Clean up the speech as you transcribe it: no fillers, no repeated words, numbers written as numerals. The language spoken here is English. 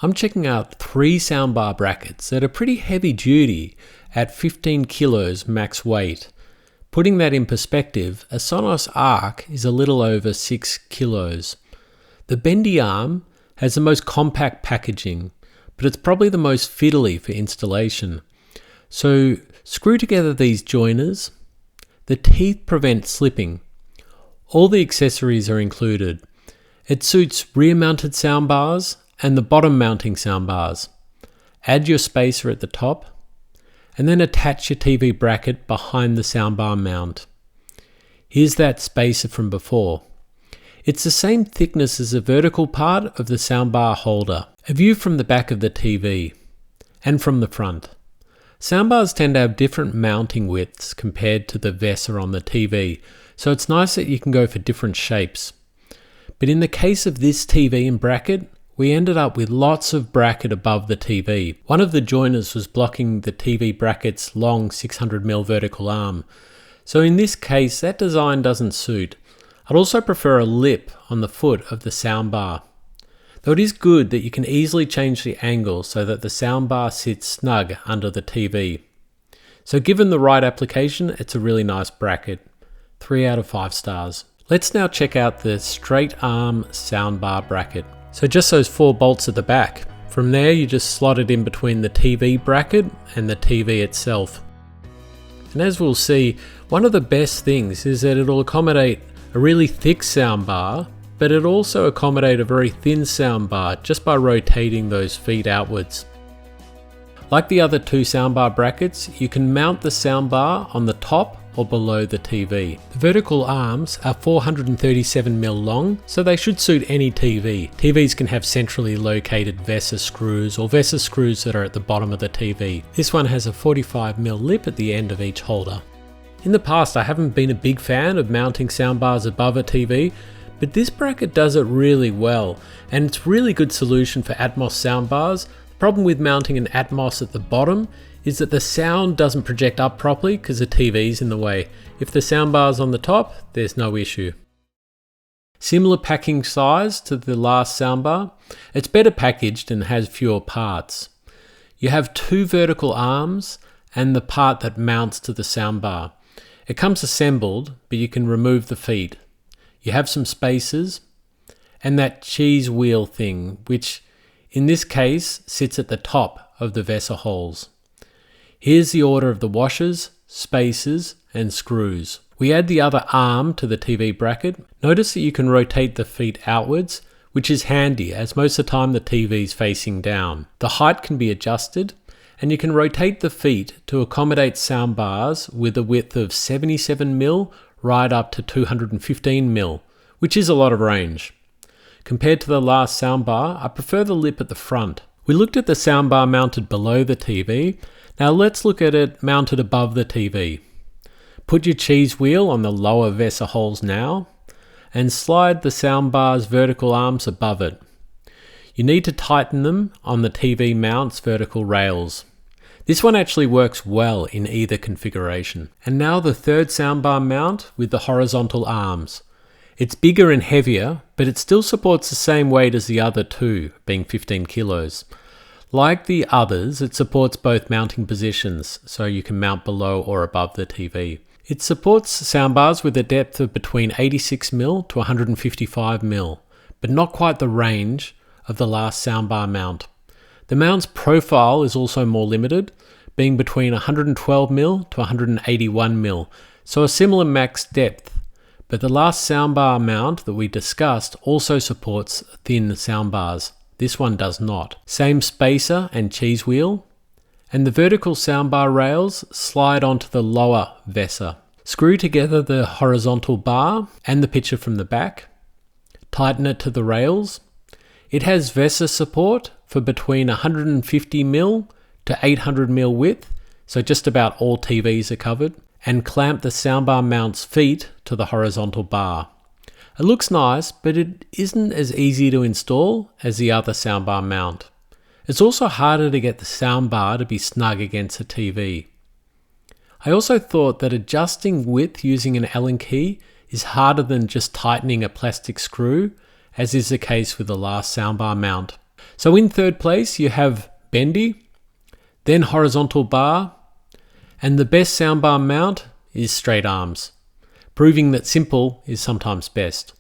I'm checking out 3 soundbar brackets that are pretty heavy duty at 15 kilos max weight. Putting that in perspective, a Sonos Arc is a little over 6 kilos. The bendy arm has the most compact packaging, but it's probably the most fiddly for installation. So screw together these joiners. The teeth prevent slipping. All the accessories are included. It suits rear mounted soundbars and the bottom mounting soundbars. Add your spacer at the top and then attach your TV bracket behind the soundbar mount. Here's that spacer from before. It's the same thickness as the vertical part of the soundbar holder. A view from the back of the TV and from the front. Soundbars tend to have different mounting widths compared to the VESA on the TV, so it's nice that you can go for different shapes. But in the case of this TV and bracket, we ended up with lots of bracket above the TV. One of the joiners was blocking the TV bracket's long 600mm vertical arm. So in this case, that design doesn't suit. I'd also prefer a lip on the foot of the soundbar. Though it is good that you can easily change the angle so that the soundbar sits snug under the TV. So given the right application, it's a really nice bracket. 3 out of 5 stars. Let's now check out the straight arm soundbar bracket. So just those 4 bolts at the back. From there you just slot it in between the TV bracket and the TV itself. And as we'll see, one of the best things is that it'll accommodate a really thick soundbar, but it'll also accommodate a very thin soundbar just by rotating those feet outwards. Like the other 2 soundbar brackets, you can mount the soundbar on the top or below the TV. The vertical arms are 437mm long, so they should suit any TV. TVs can have centrally located VESA screws or VESA screws that are at the bottom of the TV. This one has a 45mm lip at the end of each holder. In the past, I haven't been a big fan of mounting soundbars above a TV, but this bracket does it really well, and it's a really good solution for Atmos soundbars. The problem with mounting an Atmos at the bottom is that the sound doesn't project up properly because the TV's in the way. If the soundbar's on the top, there's no issue. Similar packing size to the last soundbar, it's better packaged and has fewer parts. You have 2 vertical arms and the part that mounts to the soundbar. It comes assembled, but you can remove the feet. You have some spacers and that cheese wheel thing, which in this case sits at the top of the VESA holes. Here's the order of the washers, spacers, and screws. We add the other arm to the TV bracket. Notice that you can rotate the feet outwards, which is handy as most of the time the TV is facing down. The height can be adjusted, and you can rotate the feet to accommodate soundbars with a width of 77mm right up to 215mm, which is a lot of range. Compared to the last soundbar, I prefer the lip at the front. We looked at the soundbar mounted below the TV. Now let's look at it mounted above the TV. Put your cheese wheel on the lower VESA holes now, and slide the soundbar's vertical arms above it. You need to tighten them on the TV mount's vertical rails. This one actually works well in either configuration. And now the third soundbar mount with the horizontal arms. It's bigger and heavier, but it still supports the same weight as the other 2, being 15 kilos. Like the others, it supports both mounting positions, so you can mount below or above the TV. It supports soundbars with a depth of between 86mm to 155mm, but not quite the range of the last soundbar mount. The mount's profile is also more limited, being between 112mm to 181mm, so a similar max depth, but the last soundbar mount that we discussed also supports thin soundbars. This one does not. Same spacer and cheese wheel, and the vertical soundbar rails slide onto the lower VESA. Screw together the horizontal bar and the picture from the back. Tighten it to the rails. It has VESA support for between 150mm to 800mm width, so just about all TVs are covered, and clamp the soundbar mount's feet to the horizontal bar. It looks nice, but it isn't as easy to install as the other soundbar mount. It's also harder to get the soundbar to be snug against a TV. I also thought that adjusting width using an Allen key is harder than just tightening a plastic screw, as is the case with the last soundbar mount. So in third place, you have bendy, then horizontal bar, and the best soundbar mount is straight arms, proving that simple is sometimes best.